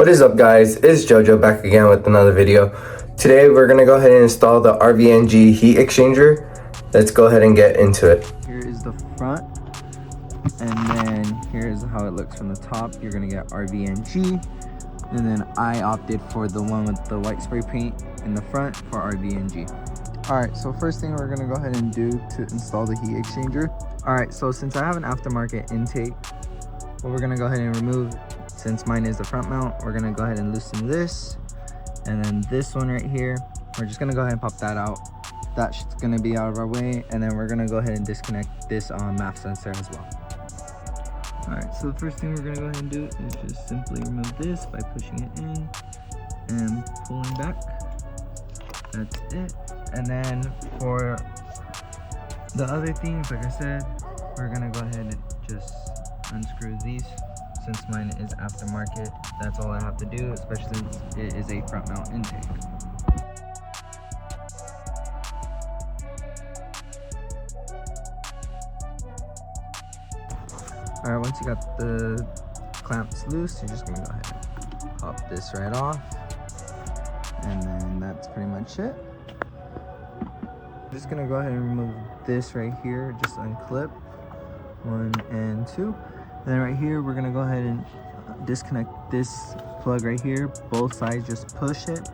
What is up, guys? It's JoJo back again with another video. Today we're gonna go ahead and install the RVNG heat exchanger. Let's go ahead and get into it. Here is the front, and then here's how it looks from the top. You're gonna get RVNG, and then I opted for the one with the white spray paint in the front for RVNG. Alright, so first thing we're gonna go ahead and do to install the heat exchanger. Alright, so since I have an aftermarket intake, what we're gonna go ahead and remove, since mine is the front mount, we're gonna go ahead and loosen this, and then this one right here, we're just gonna go ahead and pop that out. That's gonna be out of our way, and then we're gonna go ahead and disconnect this MAF sensor as well. Alright, so the first thing we're gonna go ahead and do is just simply remove this by pushing it in and pulling back. That's it. And then for the other things, like I said, we're gonna go ahead and just unscrew these. Since mine is aftermarket, that's all I have to do, especially since it is a front mount intake. Alright, once you got the clamps loose, you're just gonna go ahead and pop this right off. And then that's pretty much it. I'm just gonna go ahead and remove this right here, just unclip 1 and 2. And then right here, we're gonna go ahead and disconnect this plug right here. Both sides, just push it.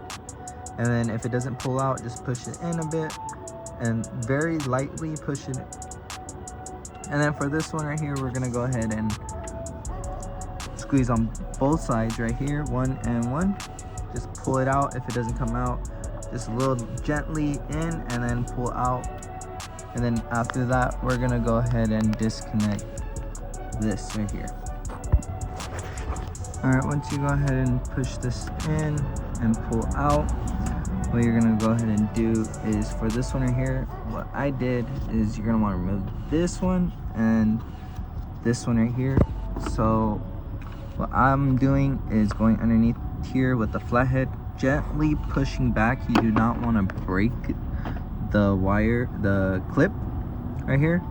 And then if it doesn't pull out, just push it in a bit and very lightly push it. And then for this one right here, we're gonna go ahead and squeeze on both sides right here, 1 and 1. Just pull it out. If it doesn't come out, just a little gently in and then pull out. And then after that, we're gonna go ahead and disconnect this right here. All right, once you go ahead and push this in and pull out, what you're gonna go ahead and do is for this one right here, what I did is you're gonna want to remove this one and this one right here. So what I'm doing is going underneath here with the flathead, gently pushing back. You do not want to break the wire, the clip right here,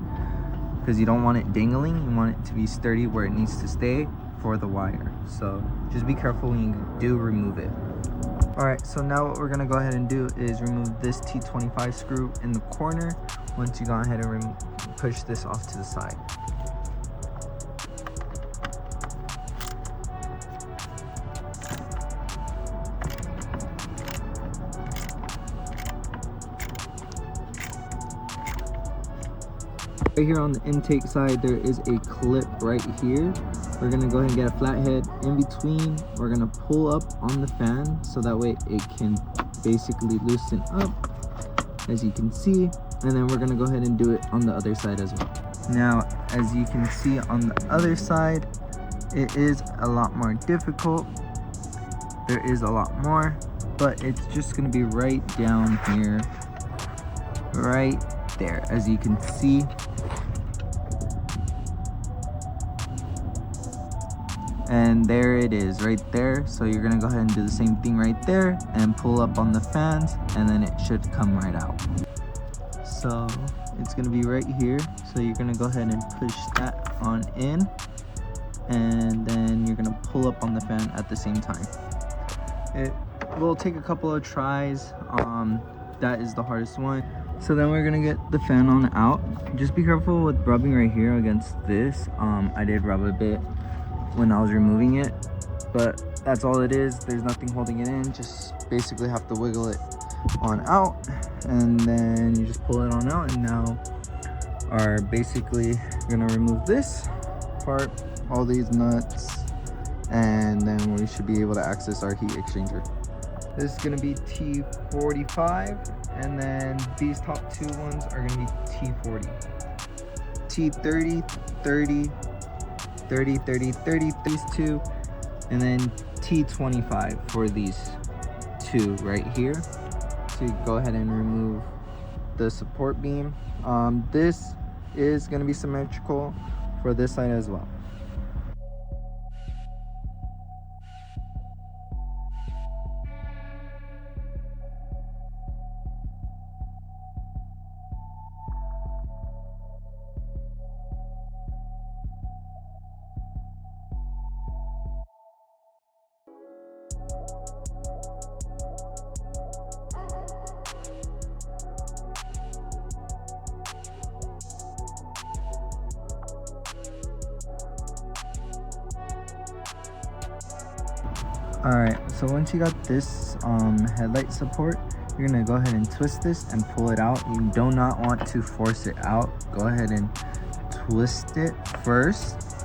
because you don't want it dangling. You want it to be sturdy where it needs to stay for the wire. So just be careful when you do remove it. Alright, so now what we're going to go ahead and do is remove this T25 screw in the corner once you go ahead and push this off to the side. Right here on the intake side, there is a clip right here. We're gonna go ahead and get a flathead in between. We're gonna pull up on the fan so that way it can basically loosen up, as you can see. And then we're gonna go ahead and do it on the other side as well. Now, as you can see on the other side, it is a lot more difficult. There is a lot more, but it's just gonna be right down here, right there, as you can see. And there it is right there. So you're gonna go ahead and do the same thing right there and pull up on the fans, and then it should come right out. So it's gonna be right here. So you're gonna go ahead and push that on in, and then you're gonna pull up on the fan at the same time. It will take a couple of tries. That is the hardest one. So then we're gonna get the fan on out. Just be careful with rubbing right here against this. I did rub a bit when I was removing it, but that's all it is. There's nothing holding it in. Just basically have to wiggle it on out, and then you just pull it on out. And now are basically gonna remove this part, all these nuts, and then we should be able to access our heat exchanger. This is gonna be T45, and then these top two ones are gonna be T40. T30, 30, 30, 30, 30, these two, and then T25 for these two right here. So you go ahead and remove the support beam. This is going to be symmetrical for this side as well. Alright, so once you got this headlight support, you're gonna go ahead and twist this and pull it out. You do not want to force it out. Go ahead and twist it first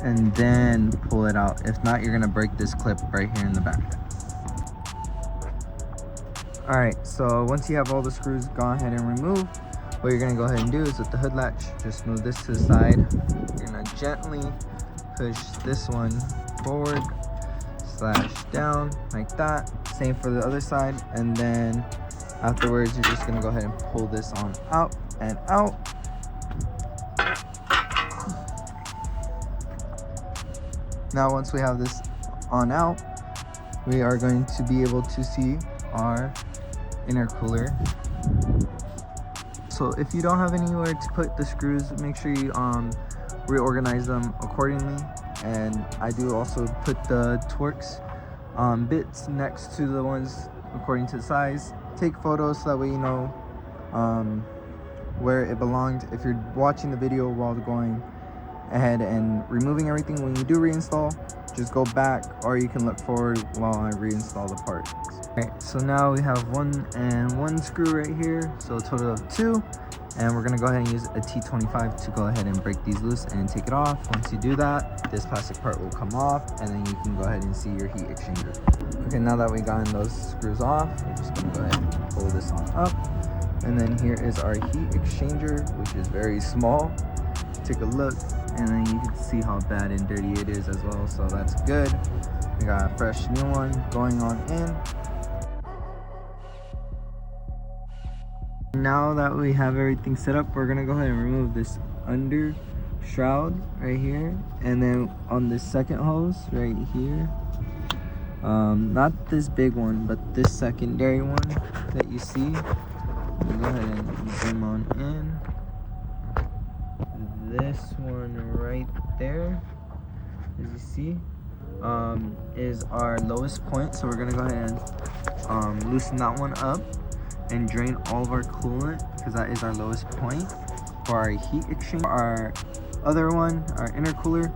and then pull it out. If not, you're gonna break this clip right here in the back. Alright, so once you have all the screws go ahead and remove, what you're gonna go ahead and do is with the hood latch, just move this to the side. You're gonna gently push this one forward / down like that. Same for the other side, and then afterwards you're just gonna go ahead and pull this on out and out. Now once we have this on out, we are going to be able to see our intercooler. So if you don't have anywhere to put the screws, make sure you reorganize them accordingly. And I do also put the Torx bits next to the ones according to the size. Take photos so that way you know where it belonged. If you're watching the video while going ahead and removing everything, when you do reinstall, just go back, or you can look forward while I reinstall the parts. Alright, so now we have 1 and 1 screw right here, so a total of 2. And we're gonna go ahead and use a T25 to go ahead and break these loose and take it off. Once you do that, this plastic part will come off, and then you can go ahead and see your heat exchanger. Okay, now that we've gotten those screws off, we're just gonna go ahead and pull this on up. And then here is our heat exchanger, which is very small. Take a look, and then you can see how bad and dirty it is as well, so that's good. We got a fresh new one going on in. Now that we have everything set up, we're gonna go ahead and remove this under shroud right here, and then on this second hose right here, not this big one, but this secondary one that you see, we'll go ahead and zoom on in. This one right there, as you see, is our lowest point, so we're gonna go ahead and loosen that one up and drain all of our coolant, because that is our lowest point for our heat exchanger. Our other one, our intercooler,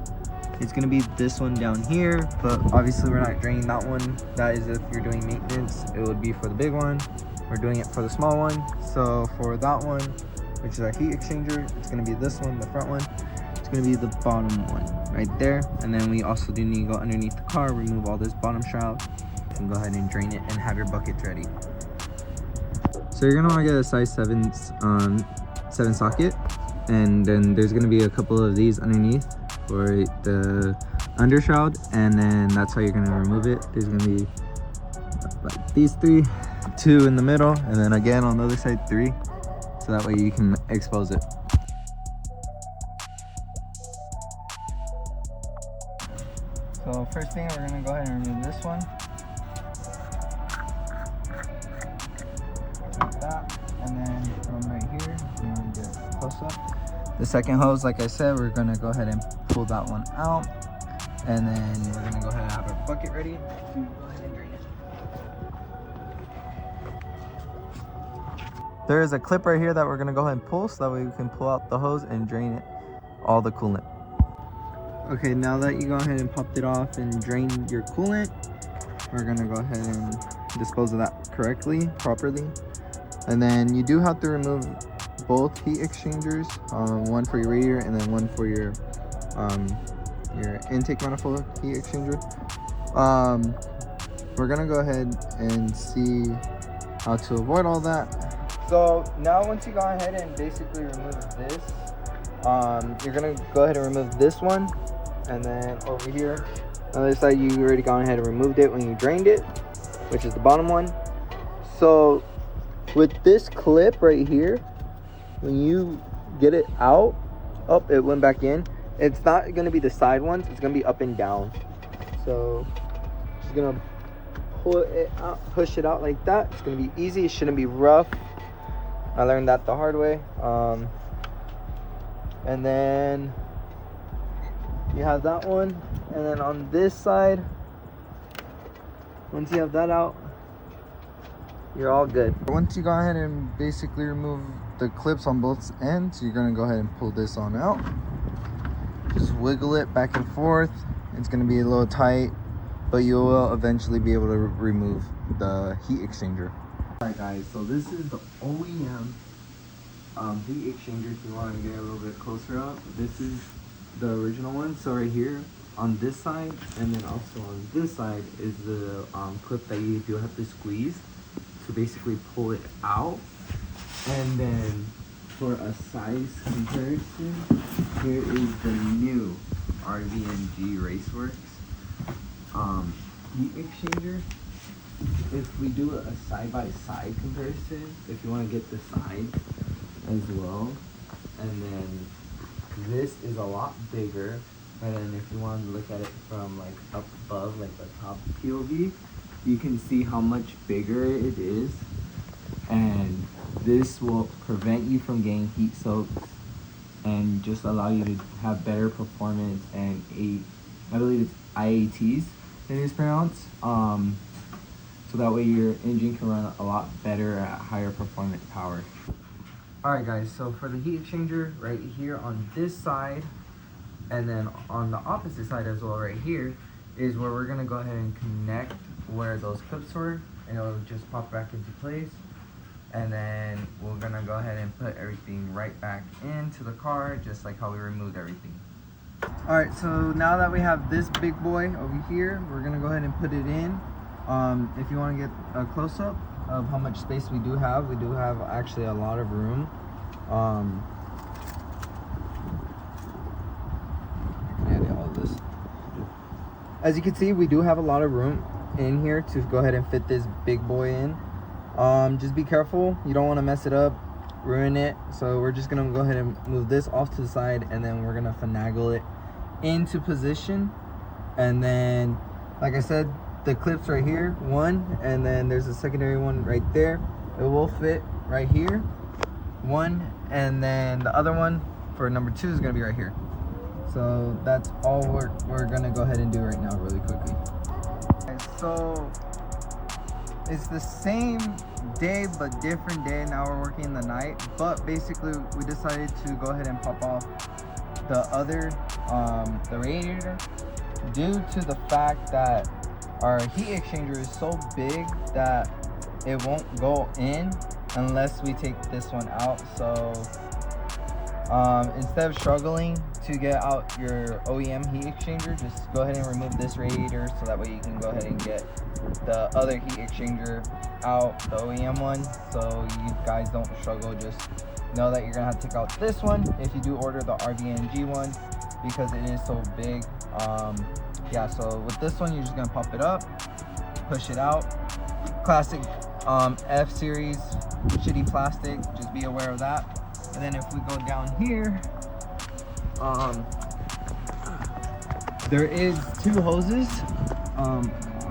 it's going to be this one down here, but obviously we're not draining that one. That is if you're doing maintenance. It would be for the big one. We're doing it for the small one. So for that one, which is our heat exchanger, it's going to be this one, the front one. It's going to be the bottom one right there. And then we also do need to go underneath the car, remove all this bottom shroud, and go ahead and drain it and have your buckets ready. So you're gonna want to get a size 7 socket, and then there's gonna be a couple of these underneath for the under shroud, and then that's how you're gonna remove it. There's gonna be like these 3, 2 in the middle, and then again on the other side 3, so that way you can expose it. So first thing, we're gonna go ahead and remove this one. That, and then from right here, I'm gonna get close up. The second hose, like I said, we're gonna go ahead and pull that one out, and then we're gonna go ahead and have our bucket ready to go ahead and drain it. There is a clip right here that we're gonna go ahead and pull, so that way we can pull out the hose and drain it, all the coolant. Okay, now that you go ahead and popped it off and drained your coolant, we're gonna go ahead and dispose of that properly. And then you do have to remove both heat exchangers, one for your radiator and then one for your intake manifold heat exchanger. We're gonna go ahead and see how to avoid all that. So now once you go ahead and basically remove this, you're gonna go ahead and remove this one, and then over here on the other side, you already gone ahead and removed it when you drained it, which is the bottom one. So with this clip right here, when you get it out, it went back in. It's not going to be the side ones, it's going to be up and down. So just going to pull it out, push it out like that. It's going to be easy, it shouldn't be rough. I learned that the hard way. And then you have that one, and then on this side, once you have that out, you're all good. Once you go ahead and basically remove the clips on both ends, you're gonna go ahead and pull this on out. Just wiggle it back and forth. It's gonna be a little tight. but you will eventually be able to remove the heat exchanger. Alright guys, so this is the OEM heat exchanger. If you want to get a little bit closer up, this is the original one. So right here on this side, and then also on this side is the clip that you do have to squeeze to basically pull it out. And then for a size comparison, here is the new rvngraceworks heat exchanger. If we do a side-by-side comparison, if you want to get the sides as well, and then this is a lot bigger, and then if you want to look at it from like up above, like the top POV, you can see how much bigger it is, and this will prevent you from getting heat soaks and just allow you to have better performance, and I believe it's IATs it is pronounced, so that way your engine can run a lot better at higher performance power. Alright guys, so for the heat exchanger right here on this side, and then on the opposite side as well right here, is where we're going to go ahead and connect where those clips were, and it'll just pop back into place. And then we're going to go ahead and put everything right back into the car, just like how we removed everything. Alright, so now that we have this big boy over here, we're going to go ahead and put it in. If you want to get a close-up of how much space we do have actually a lot of room. I can edit all of this. As you can see, we do have a lot of room in here to go ahead and fit this big boy in. Just be careful, you don't want to mess it up, ruin it. So we're just gonna go ahead and move this off to the side, and then we're gonna finagle it into position. And then, like I said, the clips right here, one, and then there's a secondary one right there. It will fit right here, one, and then the other one for number 2 is gonna be right here. So that's all we're gonna go ahead and do right now really quickly. And so it's the same day but different day. Now we're working the night, but basically we decided to go ahead and pop off the other the radiator due to the fact that our heat exchanger is so big that it won't go in unless we take this one out. So instead of struggling to get out your OEM heat exchanger, just go ahead and remove this radiator, so that way you can go ahead and get the other heat exchanger out, the OEM one, so you guys don't struggle. Just know that you're gonna have to take out this one if you do order the RVNG one, because it is so big. Yeah, so with this one, you're just gonna pop it up, push it out. Classic F series shitty plastic, just be aware of that. And then if we go down here, there is 2 hoses. I'll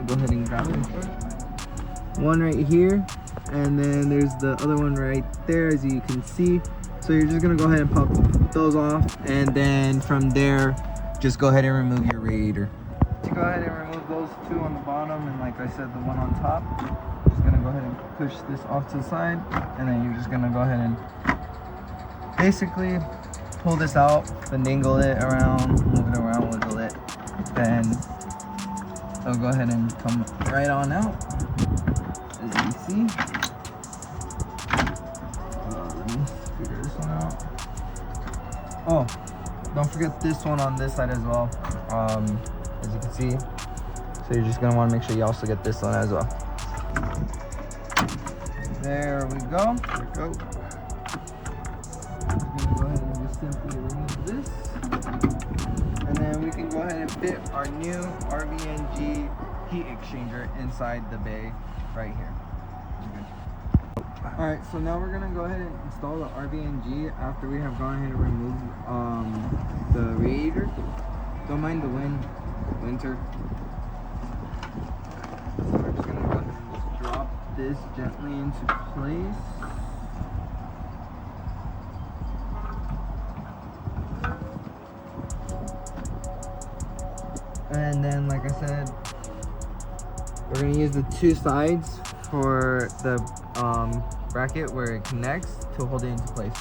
go ahead and grab it. One right here, and then there's the other one right there, as you can see. So you're just gonna go ahead and pop those off, and then from there, just go ahead and remove your radiator. To go ahead and remove those 2 on the bottom, and like I said, the one on top, just gonna go ahead and push this off to the side, and then you're just gonna go ahead and basically pull this out, finagle it around, move it around, wiggle it, then it'll go ahead and come right on out, as you can see. Let me figure this one out. Oh, don't forget this one on this side as well, as you can see. So you're just gonna want to make sure you also get this one as well. There we go. There we go. Go ahead and just simply remove this, and then we can go ahead and fit our new RVNG heat exchanger inside the bay right here. Alright, so now we're gonna go ahead and install the RVNG after we have gone ahead and removed the radiator. Don't mind the winter. So we're just gonna go ahead and just drop this gently into place. And then, like I said, we're gonna use the 2 sides for the bracket where it connects to hold it into place.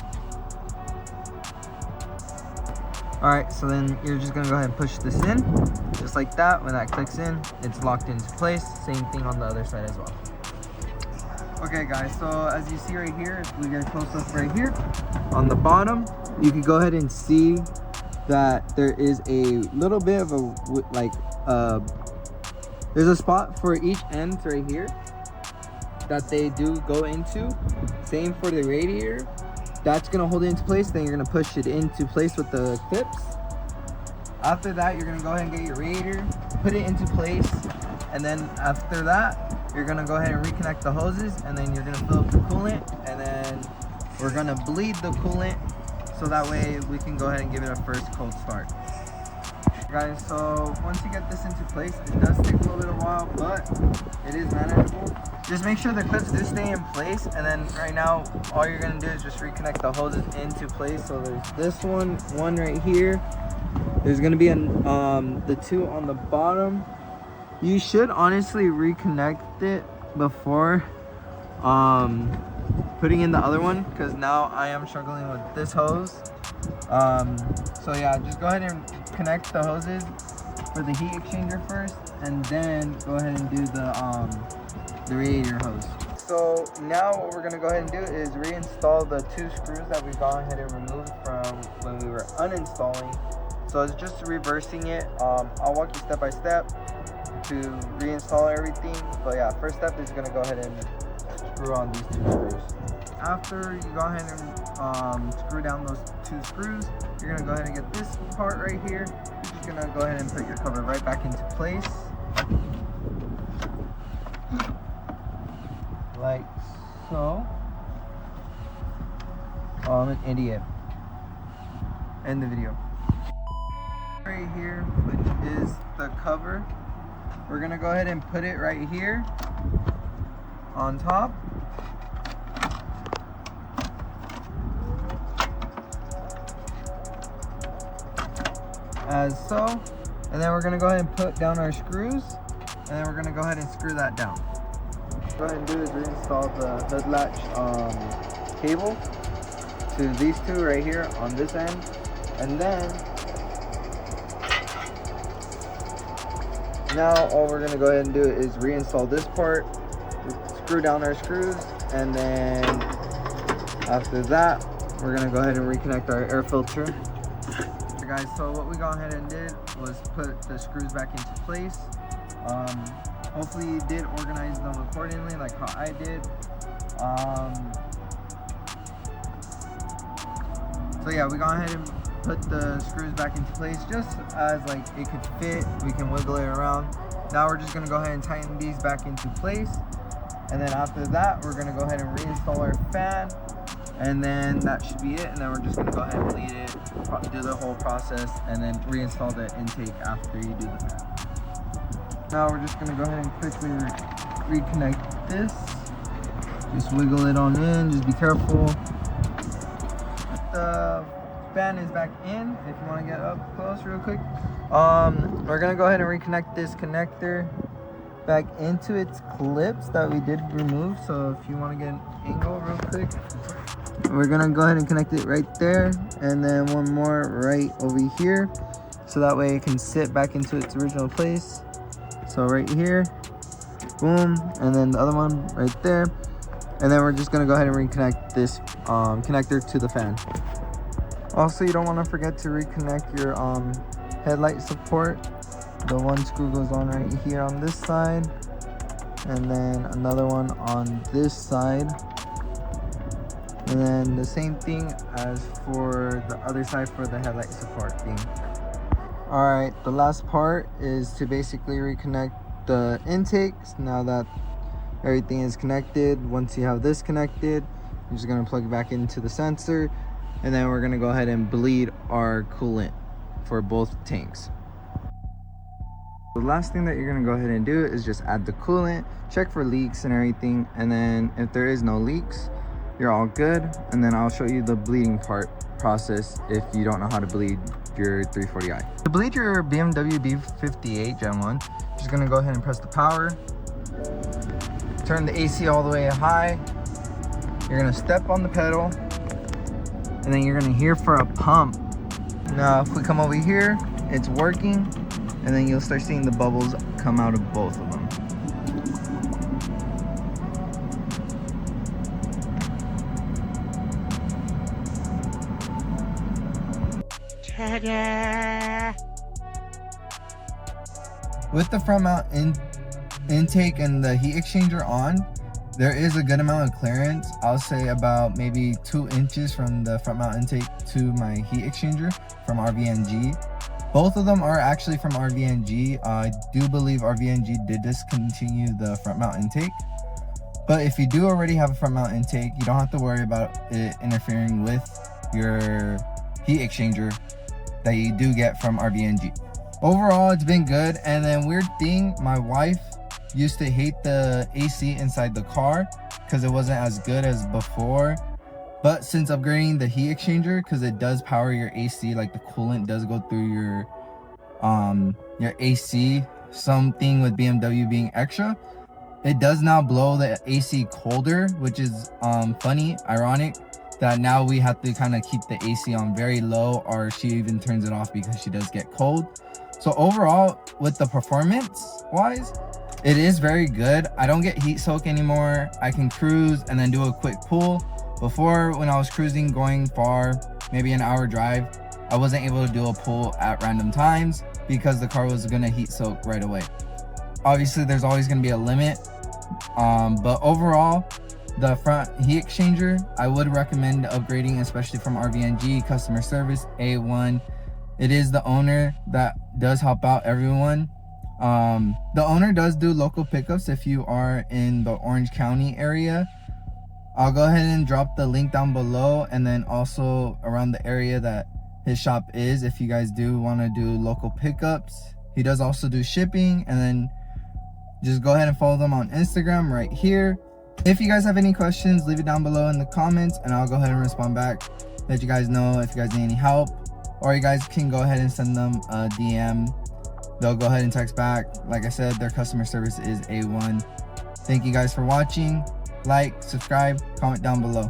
Alright, so then you're just gonna go ahead and push this in, just like that. When that clicks in, it's locked into place. Same thing on the other side as well. Okay guys, so as you see right here, if we get a close up right here on the bottom, you can go ahead and see that there is a little bit of a there's a spot for each end right here that they do go into. Same for the radiator. That's gonna hold it into place. Then you're gonna push it into place with the clips. After that, you're gonna go ahead and get your radiator, put it into place, and then after that, you're gonna go ahead and reconnect the hoses, and then you're gonna fill up the coolant, and then we're gonna bleed the coolant so that way we can go ahead and give it a first cold start. Guys, so once you get this into place, it does take a little bit of a while, but it is manageable. Just make sure the clips do stay in place, and then right now all you're gonna do is just reconnect the hoses into place. So there's this one right here. There's gonna be the two on the bottom. You should honestly reconnect it before putting in the other one, because now I am struggling with this hose. So yeah, just go ahead and connect the hoses for the heat exchanger first, and then go ahead and do the radiator hose. So now what we're gonna go ahead and do is reinstall the two screws that we've gone ahead and removed from when we were uninstalling. So it's just reversing it. I'll walk you step by step to reinstall everything, but yeah, first step is gonna go ahead and screw on these two screws. After you go ahead and screw down those two screws, you're gonna go ahead and get this part right here. You're just gonna go ahead and put your cover right back into place, like so. I'm an idiot. End the video. Right here, which is the cover. We're gonna go ahead and put it right here on top. As so. And then we're gonna go ahead and put down our screws, and then we're gonna go ahead and screw that down. What we're gonna do is reinstall the hood latch cable to these two right here on this end, and then now all we're gonna go ahead and do is reinstall this part, screw down our screws, and then after that we're gonna go ahead and reconnect our air filter. Guys, so what we gone ahead and did was put the screws back into place. Hopefully you did organize them accordingly like how I did. So yeah, we gone ahead and put the screws back into place just as like it could fit. We can wiggle it around. Now we're just gonna go ahead and tighten these back into place, and then after that we're gonna go ahead and reinstall our fan, and then that should be it. And then we're just gonna go ahead and bleed it, do the whole process, and then reinstall the intake after you do the fan. Now we're just gonna go ahead and quickly reconnect this. Just wiggle it on in, just be careful. The fan is back in. If you want to get up close real quick, we're gonna go ahead and reconnect this connector back into its clips that we did remove. So if you want to get an angle real quick, we're gonna go ahead and connect it right there, and then one more right over here, so that way it can sit back into its original place. So right here, boom, and then the other one right there, and then we're just gonna go ahead and reconnect this connector to the fan. Also, you don't want to forget to reconnect your headlight support. The one screw goes on right here on this side, and then another one on this side, and then the same thing as for the other side for the headlight support thing. Alright, the last part is to basically reconnect the intakes. Now that everything is connected, once you have this connected, you're just going to plug it back into the sensor, and then we're going to go ahead and bleed our coolant for both tanks. The last thing that you're going to go ahead and do is just add the coolant, check for leaks and everything, and then if there is no leaks, you're all good. And then I'll show you the bleeding process if you don't know how to bleed your 340i. To bleed your BMW B58 Gen 1, you're just going to go ahead and press the power, turn the AC all the way high, you're going to step on the pedal, and then you're going to hear for a pump. Now if we come over here, it's working, and then you'll start seeing the bubbles come out of both of them. With the front mount intake and the heat exchanger on, there is a good amount of clearance. I'll say about maybe 2 inches from the front mount intake to my heat exchanger from RVNG. Both of them are actually from RVNG. I do believe RVNG did discontinue the front mount intake. But if you do already have a front mount intake, you don't have to worry about it interfering with your heat exchanger that you do get from RVNG. Overall, it's been good. And then weird thing, my wife used to hate the AC inside the car because it wasn't as good as before. But since upgrading the heat exchanger, because it does power your AC, like the coolant does go through your AC, something with BMW being extra, it does now blow the AC colder, which is funny, ironic, that now we have to kind of keep the AC on very low, or she even turns it off because she does get cold. So overall, with the performance wise, it is very good. I don't get heat soak anymore. I can cruise and then do a quick pull. Before, when I was cruising going far, maybe an hour drive, I wasn't able to do a pull at random times because the car was gonna heat soak right away. Obviously, there's always gonna be a limit, but overall, the front heat exchanger, I would recommend upgrading, especially from RVNG. Customer service, A1. It is the owner that does help out everyone. The owner does do local pickups if you are in the Orange County area. I'll go ahead and drop the link down below, and then also around the area that his shop is if you guys do want to do local pickups. He does also do shipping, and then just go ahead and follow them on Instagram right here. If you guys have any questions, leave it down below in the comments and I'll go ahead and respond back, let you guys know if you guys need any help, or you guys can go ahead and send them a DM. They'll go ahead and text back. Like I said, their customer service is A1. Thank you guys for watching. Like, subscribe, comment down below.